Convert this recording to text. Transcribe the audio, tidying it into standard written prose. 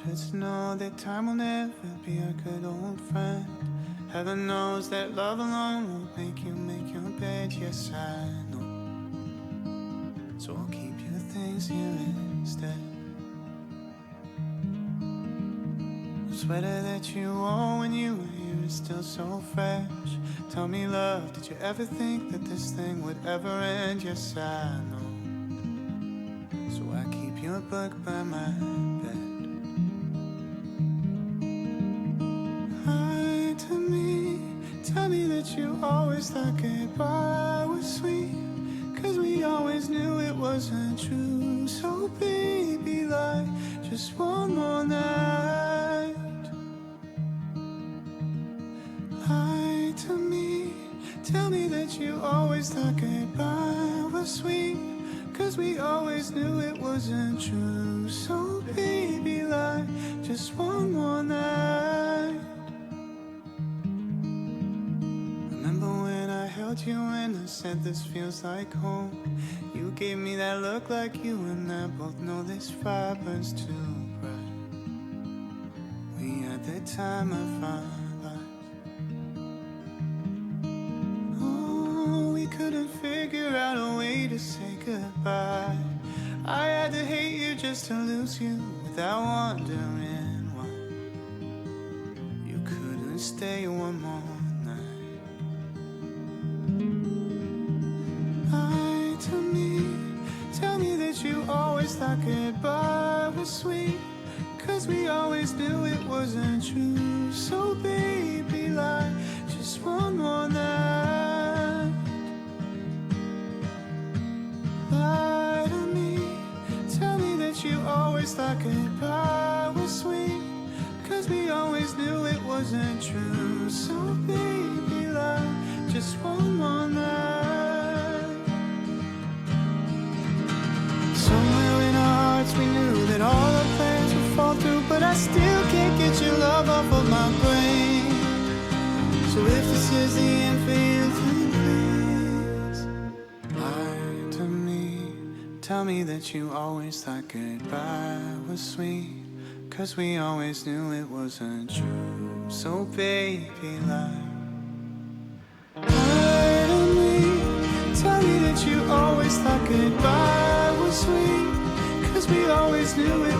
her to know that time will never be our good old friend. Heaven knows that love alone won't make you make your bed. Yes, I know. So I'll keep your things here instead. The sweater that you wore when you were here is still so fresh. Tell me, love, did you ever think that this thing would ever end? Yes, I know. So I keep your book by my bed. Lie to me, tell me that you always thought goodbye was sweet, 'cause we always knew it wasn't true. So baby, lie just one more night. Lie to me, tell me that you always thought goodbye was sweet, 'cause we always knew it wasn't true. So baby, lie just one more night. Remember when I held you and I said this feels like home? You gave me that look like you and I both know this fire burns too bright. We had the time of our lives. Oh, we couldn't figure out a way to say goodbye. I had to hate you just to lose you without wondering why. You couldn't stay one more night. Lie to me, tell me that you always thought goodbye was sweet, 'cause we always knew it wasn't true. So baby, lie just one more night. Lie to me, tell me that you always thought goodbye was sweet, 'cause we always knew it wasn't true. So baby, lie just one more night. Somewhere in our hearts we knew that all our plans would fall through, but I still can't get your love off of my brain. So if this is the end for you, then please lie to me. Tell me that you always thought goodbye was sweet, 'cause we always knew it wasn't true. So baby, lie. Lie to me, tell me that you always thought goodbye was sweet, 'cause we always knew it